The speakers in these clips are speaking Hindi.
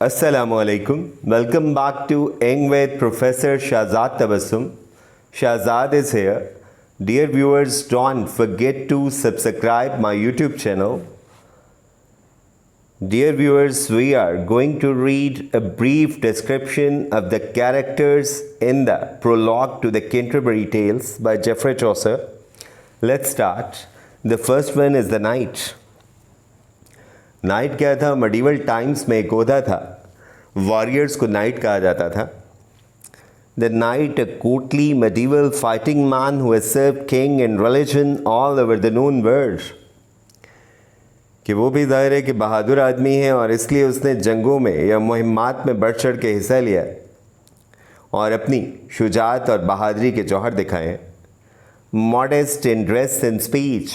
Assalamualaikum. Welcome back to Eng with Professor Shahzad Tabassum. Shahzad is here. Dear viewers, don't forget to subscribe my YouTube channel. Dear viewers, we are going to read a brief description of the characters in the prologue to the Canterbury Tales by Geoffrey Chaucer. Let's start. The first one is the Knight. Night क्या था? मेडिवल टाइम्स में एक ओहदा था, वॉरियर्स को नाइट कहा जाता था. The night, a courtly medieval fighting man who has served king and religion all over the known world. कि वो भी जाहिर है कि बहादुर आदमी है और इसलिए उसने जंगों में या मुहिमात में बढ़ चढ़ के हिस्सा लिया और अपनी शुजात और बहादुरी के जौहर दिखाए. Modest in dress and speech,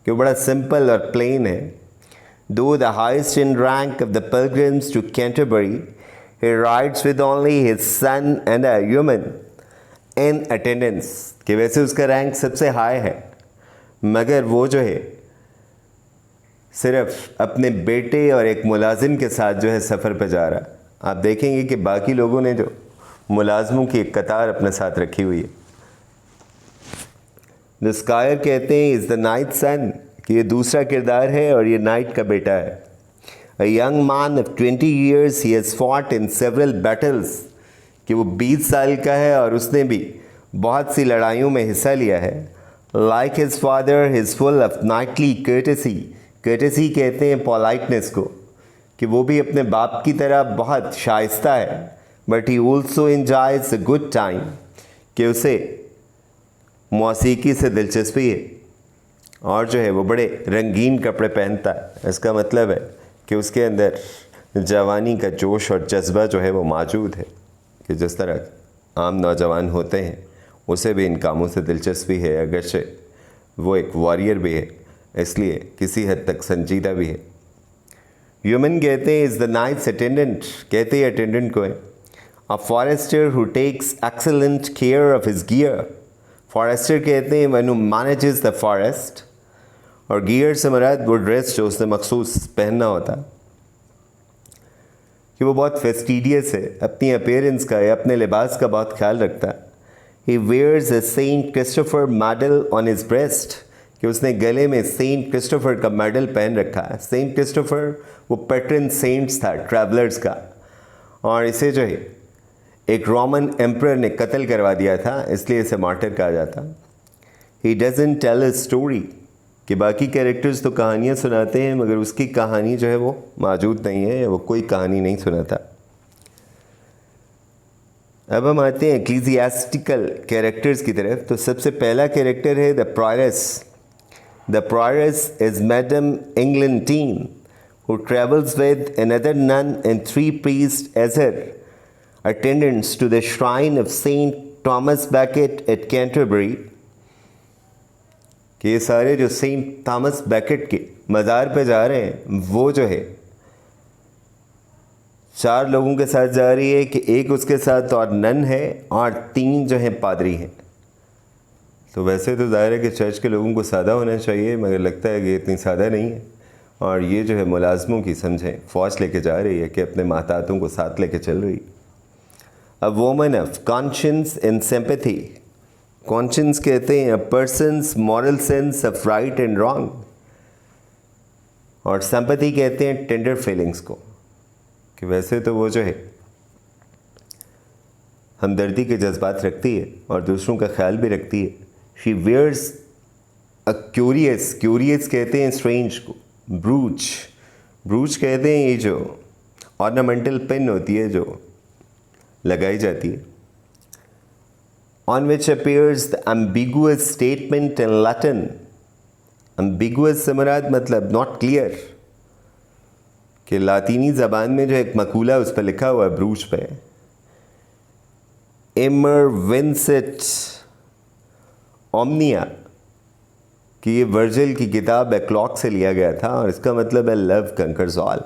कि वो बड़ा सिंपल और प्लेन है. Though the highest in rank of the pilgrims to Canterbury, he rides with only his son and a human in attendance. कि वैसे उसका रैंक सबसे हाई है, मगर वो जो है सिर्फ अपने बेटे और एक मुलाजिम के साथ जो है सफ़र पर जा रहा. आप देखेंगे कि बाकी लोगों ने जो मुलाजमों की एक कतार अपने साथ रखी हुई है. द स्कायर कहते हैं इज़ द नाइट सन, कि ये दूसरा किरदार है और ये नाइट का बेटा है. A young man of 20 years he has fought in several battles, कि वो 20 साल का है और उसने भी बहुत सी लड़ाइयों में हिस्सा लिया है. Like his father he is full of Knightley courtesy. Courtesy कहते हैं पोलाइटनेस को, कि वो भी अपने बाप की तरह बहुत शाइस्ता है. But he also enjoys a good time, कि उसे मौसीकी से दिलचस्पी है और जो है वो बड़े रंगीन कपड़े पहनता है. इसका मतलब है कि उसके अंदर जवानी का जोश और जज्बा जो है वो मौजूद है, कि जिस तरह आम नौजवान होते हैं उसे भी इन कामों से दिलचस्पी है, अगरचे वो एक वॉरियर भी है, इसलिए किसी हद तक संजीदा भी है. ह्यूमन कहते हैं इज़ द नाइट्स अटेंडेंट, कहते हैं अटेंडेंट को है. A forester who takes excellent care of his gear. Forester कहते हैं one who manages the forest, और गियर से मुराद वो ड्रेस जो उसने मखसूस पहनना होता, कि वो बहुत फेस्टिडियस है, अपनी अपीयरेंस का या अपने लिबास का बहुत ख्याल रखता है. He wears a Saint Christopher medal on his breast, कि उसने गले में सेंट क्रिस्टोफर का मेडल पहन रखा है. सेंट क्रिस्टोफर वो पैट्रन सेंट्स था ट्रैवलर्स का, और इसे जो है एक रोमन एम्परर ने कत्ल करवा दिया था, इसलिए इसे मार्टर कहा जाता. He doesn't tell a story, कि बाकी कैरेक्टर्स तो कहानियाँ सुनाते हैं मगर उसकी कहानी जो है वो मौजूद नहीं है, या वो कोई कहानी नहीं सुनाता. अब हम आते हैं एक्लीजियास्टिकल कैरेक्टर्स की तरफ. तो सबसे पहला कैरेक्टर है the prioress. The prioress is madam Eglantine who travels with another nun and 3 priests as her attendants to the shrine of Saint Thomas Becket at Canterbury. कि ये सारे जो सेंट थॉमस बैकेट के मज़ार पे जा रहे हैं, वो जो है 4 लोगों के साथ जा रही है, कि एक उसके साथ और नन है और 3 जो हैं पादरी हैं. तो वैसे तो ज़ाहिर है कि चर्च के लोगों को सादा होना चाहिए, मगर लगता है कि इतनी सादा नहीं है. और ये जो है मुलाजमों की समझें फ़ौज लेके जा रही है, कि अपने मातातों को साथ लेके चल रही. अ woman of conscience and sympathy. Conscience कहते हैं a person's moral sense of right and wrong, और सिंपैथी कहते हैं टेंडर फीलिंग्स को, कि वैसे तो वो जो है हमदर्दी के जज्बात रखती है और दूसरों का ख्याल भी रखती है. She wears a curious. Curious कहते हैं स्ट्रेंज को. ब्रूच. ब्रूच कहते हैं ये जो ऑर्नामेंटल पिन होती है जो लगाई जाती है. On which appears the ambiguous statement in Latin. ambiguous से मुराद मतलब not clear, कि लातीनी ज़बान में जो एक मकूला उस पर लिखा हुआ है ब्रूच पे, इमर विंसेट ओमनिया, कि ये वर्जिल की किताब एक्लॉक से लिया गया था और इसका मतलब है लव कंकर्स ऑल.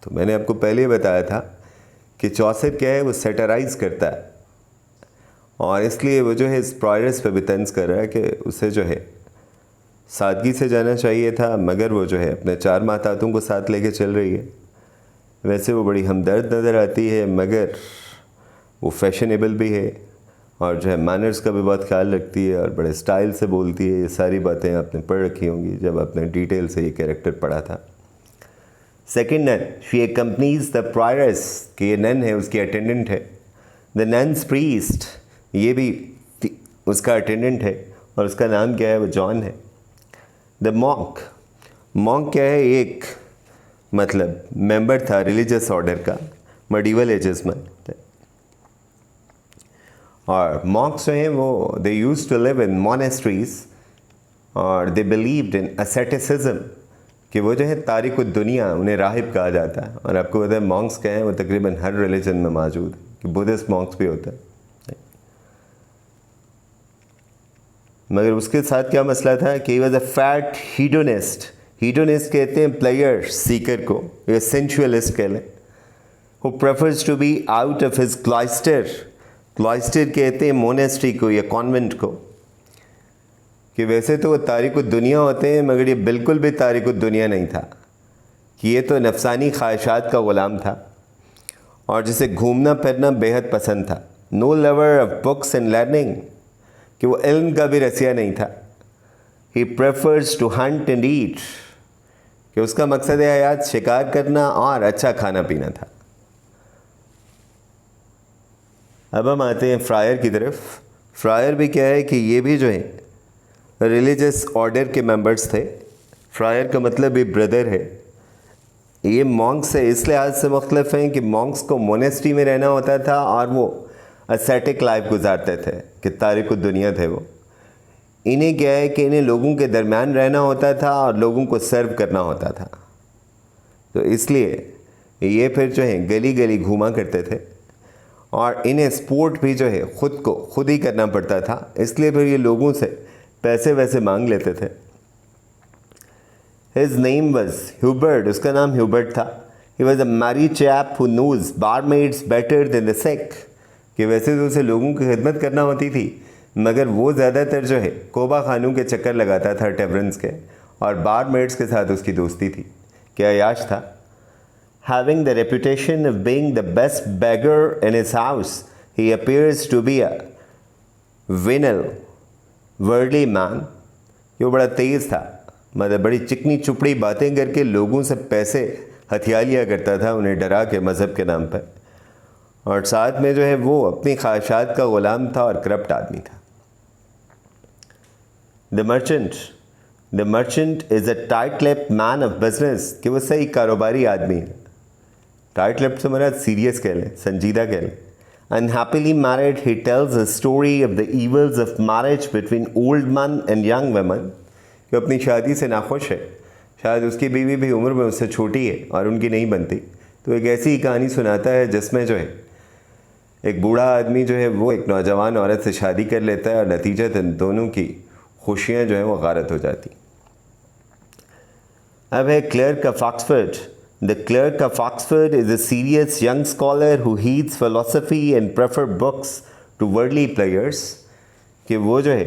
तो मैंने आपको पहले ही बताया था कि चौसर क्या है, वो सेटराइज करता है और इसलिए वो जो है इस प्रायरस पे भी तंज कर रहा है कि उसे जो है सादगी से जाना चाहिए था, मगर वो जो है अपने 4 मातातों को साथ लेके चल रही है. वैसे वो बड़ी हमदर्द नज़र आती है, मगर वो फैशनेबल भी है और जो है मैनर्स का भी बहुत ख्याल रखती है और बड़े स्टाइल से बोलती है। ये सारी बातें आपने पढ़ रखी होंगी जब आपने डिटेल से ये कैरेक्टर पढ़ा था। Second none, she एक्कम्पनीज the prioress, कि ये नन है उसकी अटेंडेंट है। द नन्स प्रीस्ट, ये भी उसका अटेंडेंट है और उसका नाम क्या है, वो जॉन है। द मॉन्क, मॉन्क क्या है, एक मतलब मेंबर था रिलीजियस ऑर्डर का मेडिवल एजेस में। और मॉन्क्स जो हैं वो they used to live in monasteries और दे बिलीव्ड इन asceticism, कि वो जो है तारिक दुनिया, उन्हें राहिब कहा जाता है। और आपको पता है मॉन्क्स क्या हैं, वो तकरीबन हर रिलीजन में मौजूद है, कि बुद्धिस्ट मॉन्क्स भी होते हैं। मगर उसके साथ क्या मसला था कि वॉज अ फैट हीडोनिस्ट। हीडोनिस्ट कहते हैं प्लेयर सीकर को, या सेंशुअलिस्ट कह लें। Who prefers to be out of his cloister, cloister कहते हैं मोनेस्ट्री को या कॉन्वेंट को। कि वैसे तो वो तारिक दुनिया होते हैं, मगर ये बिल्कुल भी तारिक दुनिया नहीं था, कि ये तो नफसानी ख्वाहिशात का ग़ुलाम था और जिसे घूमना फिरना बेहद पसंद था। No lover of books and learning, कि वो इल्म का भी रसिया नहीं था। He prefers to hunt and eat, कि उसका मकसद हयात शिकार करना और अच्छा खाना पीना था। अब हम आते हैं फ्रायर की तरफ। फ्रायर भी क्या है कि ये भी जो है रिलीजियस ऑर्डर के मेंबर्स थे। फ्रायर का मतलब भी ब्रदर है। ये मॉन्क्स से इस लिहाज से मुख्तलिफ हैं कि मॉन्क्स को मोनेस्ट्री में रहना होता था और वो असेटिक लाइफ गुजारते थे, कि तारिक दुनिया थे वो। इन्हें क्या है कि इन्हें लोगों के दरमियान रहना होता था और लोगों को सर्व करना होता था। तो इसलिए ये फिर जो है गली गली घूमा करते थे और इन्हें स्पोर्ट भी जो है खुद ही करना पड़ता था। इसलिए फिर ये लोगों से पैसे वैसे मांग लेते थे। हिज नेम वॉज ह्यूबर्ट, उसका नाम ह्यूबर्ट था। He was a merry chap who knows barmaids better than the sick, कि वैसे तो उसे लोगों की खिदमत करना होती थी, मगर वो ज़्यादातर जो है कोबा खानों के चक्कर लगाता था टेवरन्स के, और बारमेड्स के साथ उसकी दोस्ती थी। क्या याश था। Having the reputation of being the best beggar in his house, he appears to be a venal, worldly man। ये बड़ा तेज़ था, मतलब बड़ी चिकनी चुपड़ी बातें करके लोगों से पैसे हथिया लिया करता था, उन्हें डरा के मज़हब के नाम पर। और साथ में जो है वो अपनी ख्वाहिशात का ग़ुलाम था और करप्ट आदमी था। The merchant is a tight lipped man of business, कि वो सही कारोबारी आदमी है। टाइट लिप्ड से मेरा सीरियस कह लें, संजीदा कह लें। Unhappily married, he tells a story of the evils of marriage between old man and young women, कि अपनी शादी से नाखुश है। शायद उसकी बीवी भी उम्र में उससे छोटी है और उनकी नहीं बनती, तो एक ऐसी ही कहानी सुनाता है जिसमें जो है एक बूढ़ा आदमी जो है वो एक नौजवान औरत से शादी कर लेता है और नतीजतन दोनों की खुशियाँ जो हैं वो गारत हो जाती। अब है clerk of Oxford. The clerk of Oxford is a serious young scholar who heeds philosophy and prefer books to worldly pleasures, कि वो जो है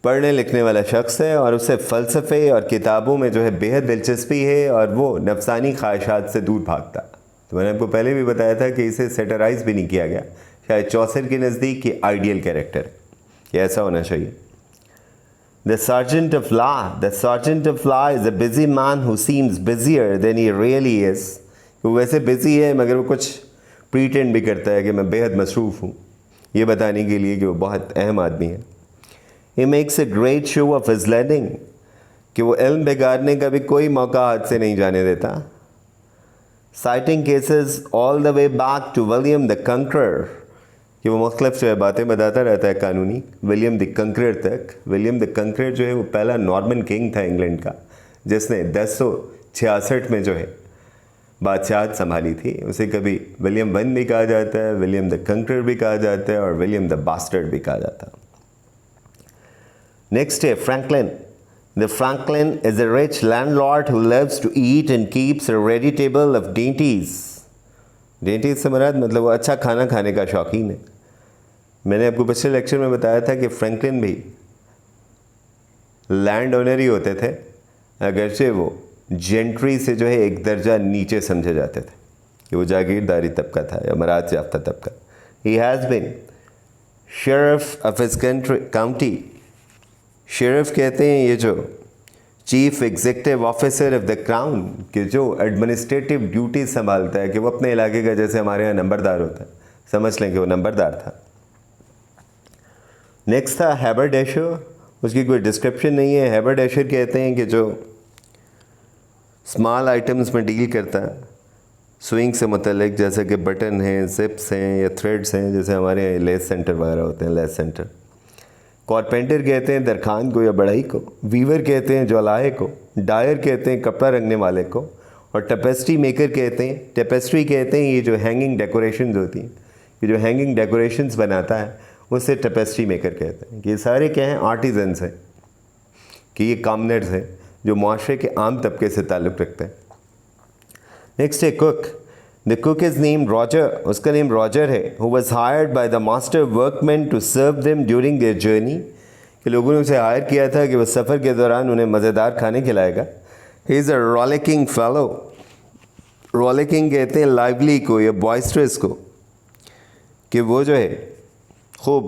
पढ़ने लिखने वाला शख्स है और उसे फ़लसफ़े और किताबों में जो है बेहद दिलचस्पी है और वो नफसानी ख्वाहिशात से दूर भागता। तो मैंने आपको पहले भी बताया था कि इसे सेटराइज भी नहीं किया गया। शायद चौसर के नज़दीक कि आइडियल कैरेक्टर कि ऐसा होना चाहिए। The sergeant of law is a busy man who seems busier than he really is। वो वैसे बिजी है मगर वो कुछ प्रीटेंड भी करता है कि मैं बेहद मसरूफ़ हूँ, ये बताने के लिए कि वो बहुत अहम आदमी है। He makes a great show of his learning, कि वो इल्म बिगाड़ने का भी कोई मौका हाथ से नहीं जाने देता। Citing cases all the way back to William the Conqueror, कि वो मुख्तलिफ जो है बातें बताता रहता है कानूनी, विलियम द कंकरर तक। विलियम द कंकरर जो है वो पहला नॉर्मन किंग था इंग्लैंड का, जिसने 1066 में जो है बादशाहत संभाली थी। उसे कभी विलियम वन भी कहा जाता है, विलियम द कंकरर भी कहा जाता है और विलियम द बास्टर्ड भी कहा जाता है। नेक्स्ट है franklin. The franklin is a rich landlord who loves to eat and keeps a ready table of dainties. Dainties से मुराद मतलब वो अच्छा खाना खाने का शौकीन है। मैंने आपको पिछले लेक्चर में बताया था कि फ्रैंकलिन भी लैंड ओनर ही होते थे, अगरचे वो जेंट्री से जो है एक दर्जा नीचे समझे जाते थे, कि वो जागीरदारी तबका था या मराज याफ्ता तबका। He has been sheriff of his county. Sheriff कहते हैं ये जो chief executive officer of the crown, कि जो एडमिनिस्ट्रेटिव ड्यूटी संभालता है, कि वो अपने इलाके का जैसे हमारे यहाँ नंबरदार होता है, समझ लें कि वो नंबरदार था। नेक्स्ट था हैबरडेशर, उसकी कोई डिस्क्रिप्शन नहीं है। हैबरडेशर कहते हैं कि जो स्मॉल आइटम्स में डील करता है, स्विंग से मुतल्लिक, जैसे कि बटन हैं, जिप्स हैं या थ्रेड्स हैं, जैसे हमारे यहाँ लेस सेंटर वगैरह होते हैं, लेस सेंटर। कारपेंटर कहते हैं दरखान को या बढ़ई को। वीवर कहते हैं ज्वालाए को। डायर कहते हैं कपड़ा रंगने वाले को। और टेपेस्ट्री मेकर कहते हैं, टेपेस्ट्री कहते हैं ये जो हैंगिंग डेकोरेशंस होती हैं, ये जो हैंगिंग डेकोरेशंस बनाता है उसे टेपेस्ट्री मेकर कहते हैं। कि ये सारे क्या हैं, आर्टिजन्स हैं, कि ये कॉमनर्स हैं जो माशरे के आम तबके से ताल्लुक़ रखते हैं। नेक्स्ट है cook. The cook is name Roger, उसका नेम रॉजर है। Who was hired by the master workman to serve them during their journey, कि लोगों ने उसे हायर किया था कि वह सफ़र के दौरान उन्हें मज़ेदार खाने खिलाएगा। ही इज़ अ रॉलिकिंग फेलो। रॉलिकिंग कहते हैं लाइवली को या बॉइस्ट्रस को, कि वो जो है खूब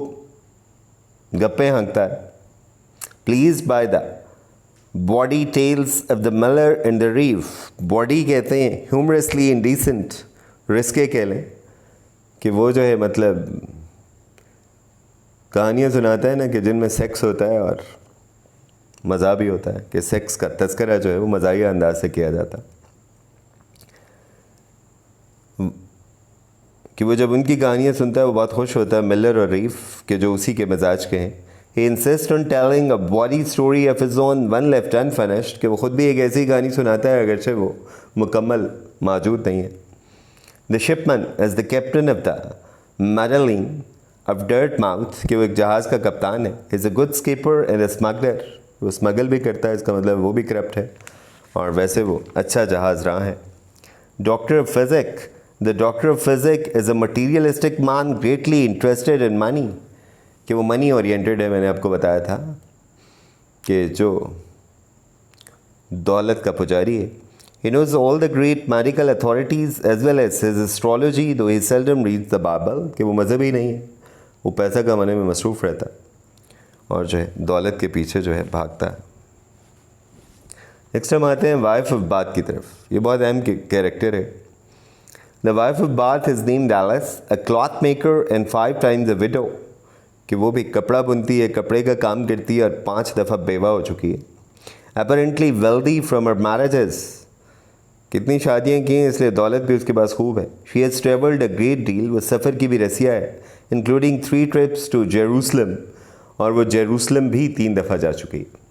गप्पे हाँकता है। Please by the body tales of the Miller in the reef. Body कहते हैं ह्यूमरसली इंडिसेंट, रिस्के कह लें, कि वो जो है मतलब कहानियाँ सुनाता है ना, कि जिनमें सेक्स होता है और मज़ा भी होता है, कि सेक्स का तस्करा जो है वो मज़ाहिया अंदाज से किया जाता है। कि वो जब उनकी कहानियाँ सुनता है वो बहुत खुश होता है, मिलर और रीफ के जो उसी के मिजाज के हैं। He insists on telling a body story of his own, one left unfinished, कि वो ख़ुद भी एक ऐसी कहानी सुनाता है अगरचे वो मुकम्मल मौजूद नहीं है। The shipman is the captain of the Madeline of Dartmouth, कि वो एक जहाज़ का कप्तान है। He is a good skipper and a smuggler, वो स्मगल भी करता है, इसका मतलब वो भी करप्ट है और वैसे वो अच्छा जहाज़ राह है। Doctor of Physics, the Doctor of Physics is a materialistic man greatly interested in money, कि वो मनी ओरिएंटेड है। मैंने आपको बताया था कि जो दौलत का पुजारी है। He knows all the great medical authorities as well as his astrology, though he seldom reads the Bible, कि वो मज़हबी नहीं है, वो पैसा कमाने में मसरूफ़ रहता है और जो है दौलत के पीछे जो है भागता है। नेक्स्ट हम आते हैं वाइफ ऑफ बाथ की तरफ। ये बहुत अहम कैरेक्टर है। The wife of Bath is named Alice, a cloth maker and 5 times a widow, कि वो भी कपड़ा बुनती है, कपड़े का काम करती है और 5 दफ़ा बेवा हो चुकी है। Apparently wealthy from her marriages, कितनी शादियाँ की हैं इसलिए दौलत भी उसके पास खूब है। She has travelled a great deal, वो सफ़र की भी रसिया है, इंक्लूडिंग 3 trips टू जेरूसलम, और वो जेरूसलम भी 3 दफ़ा जा चुकी है।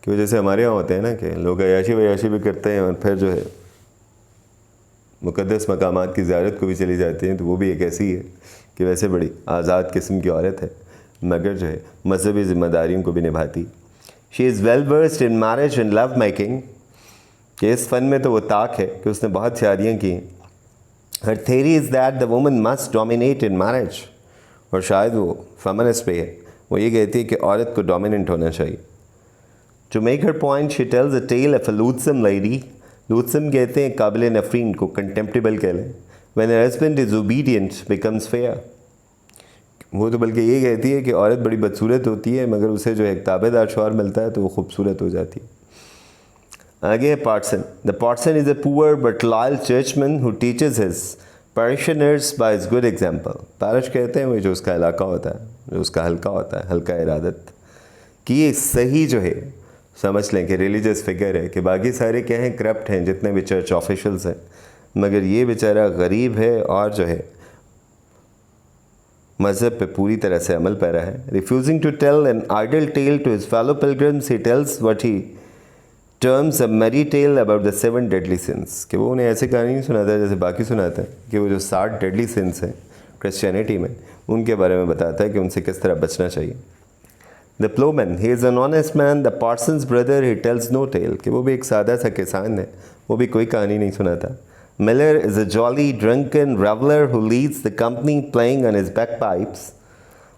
कि जैसे हमारे यहाँ होते हैं ना कि लोग अयाशी वयाशी भी करते हैं और फिर जो है मुक़द्दस मकामात की ज़ियारत को भी चली जाती हैं, तो वो भी एक ऐसी है कि वैसे बड़ी आज़ाद किस्म की औरत है, मगर जो है मजहबी ज़िम्मेदारियों को भी निभाती। She is well versed in marriage and love making, कि इस फ़न में तो वो ताक है कि उसने बहुत शादियाँ की। Her theory is that the woman must dominate in marriage, और शायद वो फेमिनिस्ट पे है, वो ये कहती है कि औरत को डोमिनेंट होना चाहिए। To make her point she tells a tale of a loathsome lady. Loathsome कहते हैं काबिल नफरीन को, कंटेम्प्टेबल कह लें। When her husband is obedient becomes fair, वो तो बल्कि ये कहती है कि औरत बड़ी बदसूरत होती है मगर उसे जो है ताबेदार शौहर मिलता है तो वो खूबसूरत हो जाती है। आगे है parson. The parson is a poor but loyal churchman who teaches his parishioners by his good example. Parish कहते हैं वो जो उसका इलाका होता है, जो उसका हल्का होता है, हल्का इरादत, कि ये सही जो है समझ लें कि रिलीजियस फिगर है, कि बाकी सारे क्या हैं, करप्ट हैं जितने भी चर्च ऑफिशल्स हैं, मगर ये बेचारा गरीब है और जो है मज़हब पे पूरी तरह से अमल पैरा है। Refusing to tell an idle tale to his fellow pilgrims, he tells what he terms a merry tale about the 7 deadly sins, कि वो उन्हें ऐसे कहानी नहीं सुनाता है जैसे बाकी सुनाते हैं, कि वो जो 7 डेडली सिंस हैं क्रिश्चियनिटी में, उनके बारे में बताता है कि उनसे किस तरह बचना चाहिए। The ploughman, he is an honest man, the parson's brother, he tells no tale, कि वो भी एक सादा सा किसान है, वो भी कोई कहानी नहीं सुनाता। Miller is a jolly, drunken reveler who leads the company playing on his bagpipes.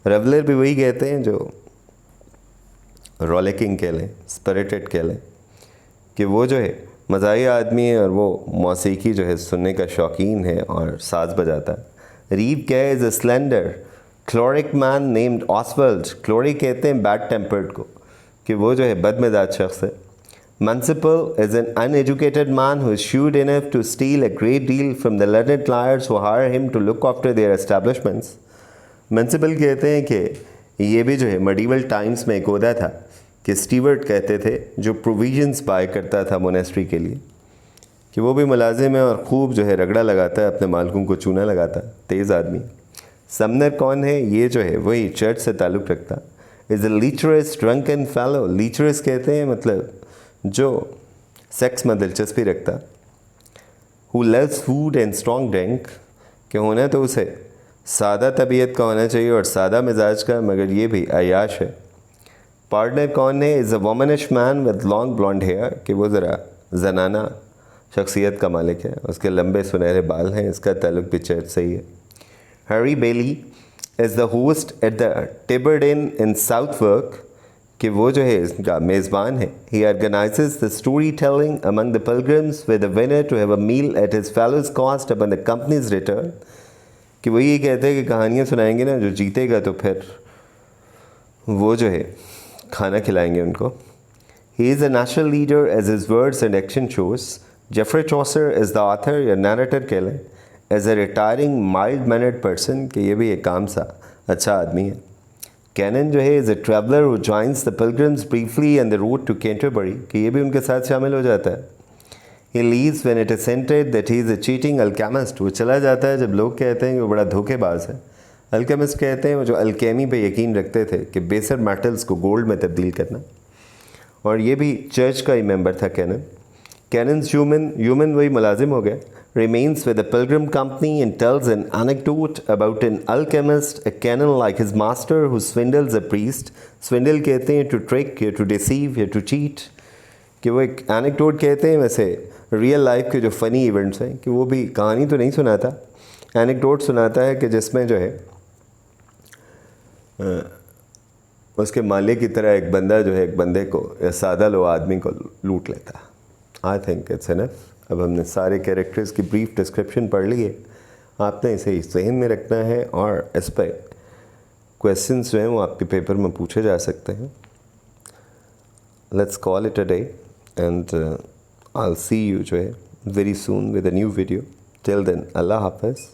Reveler भी वही कहते हैं जो rollicking कह लें, spirited कह लें, कि वो जो है मज़ाही आदमी है और वो मौसीकी जो है सुनने का शौकीन है और साज बजाता है। रीव क्या है? Is a slender choleric man named Oswald. Choleric कहते हैं बैड टेम्पर्ड को, कि वो जो है बदमिजाज शख्स है। Municipal is an uneducated man who is shrewd enough to steal a great deal from the learned liars who hire him to look after their establishments. Municipal कहते हैं कि ये भी जो है medieval times में एक ओहदा था कि स्टीवर्ट कहते थे जो प्रोविजंस बाय करता था मोनेस्ट्री के लिए, कि वो भी मुलाजिम है और खूब जो है रगड़ा लगाता है, अपने मालिकों को चूना लगाता है, तेज़ आदमी। समनर कौन है? ये जो है वही चर्च से ताल्लुक़ रखता। Is a lecherous drunken fellow. Lecherous कहते हैं मतलब जो सेक्स में दिलचस्पी रखता। Who loves food and strong drink, कि होना तो उसे सादा तबीयत का होना चाहिए और सादा मिजाज का, मगर ये भी अयाश है। पार्टनर कौन है? Is a womanish man with long blond hair, कि वो ज़रा जनाना शख्सियत का मालिक है, उसके लंबे सुनहरे बाल हैं, इसका ताल्लुक भी चर्च से ही है। Harry Bailey is the host at the Tabard in Southwark, कि वो जो है इसका मेज़बान है। He organizes the story telling among the pilgrims with the winner to have a meal at his fellows' cost upon the company's return, कि वो ये कहते हैं कि कहानियाँ सुनाएंगे ना, जो जीतेगा तो फिर वो जो है खाना खिलाएंगे उनको। He is a national leader as his words and action shows. Geoffrey Chaucer is the author या नैरेटर कह लें। As a retiring mild mannered person, कि ये भी एक काम सा अच्छा आदमी है। कैनन जो है is a traveller who joins the pilgrims briefly and the road to Canterbury, कि ये भी उनके साथ शामिल हो जाता है। He leaves when it is scented that he is a cheating alchemist, वो चला जाता है जब लोग कहते हैं कि वो बड़ा धोखेबाज है। अल्केमिस्ट कहते हैं वो जो अल्केमी पे यकीन रखते थे कि बेसर मेटल्स को गोल्ड में तब्दील करना, और ये भी चर्च का ही मेंबर था कैनन। कैनन्स ह्यूमन वही मुलाजिम हो गए। Remains with the pilgrim company and tells an anecdote about an alchemist, a canon like his master who swindles a priest. Swindle कहते हैं to trick या to deceive या to cheat, कि वो एक anecdote कहते हैं, वैसे रियल लाइफ के जो फ़नी इवेंट्स हैं, कि वो भी कहानी तो नहीं सुनाता, anecdote सुनाता है, कि जिसमें जो है उसके मालिक की तरह एक बंदा जो है एक बंदे को या सादा लो आदमी को लूट लेता। I think it's enough. अब हमने सारे कैरेक्टर्स की ब्रीफ डिस्क्रिप्शन पढ़ ली है, आपने इसे जहन में रखना है और इस पर क्वेश्चंस जो हैं वो आपके पेपर में पूछे जा सकते हैं। Let's call it a day and I will see you जो है very soon with a new video. Till then अल्लाह हाफ़िज़।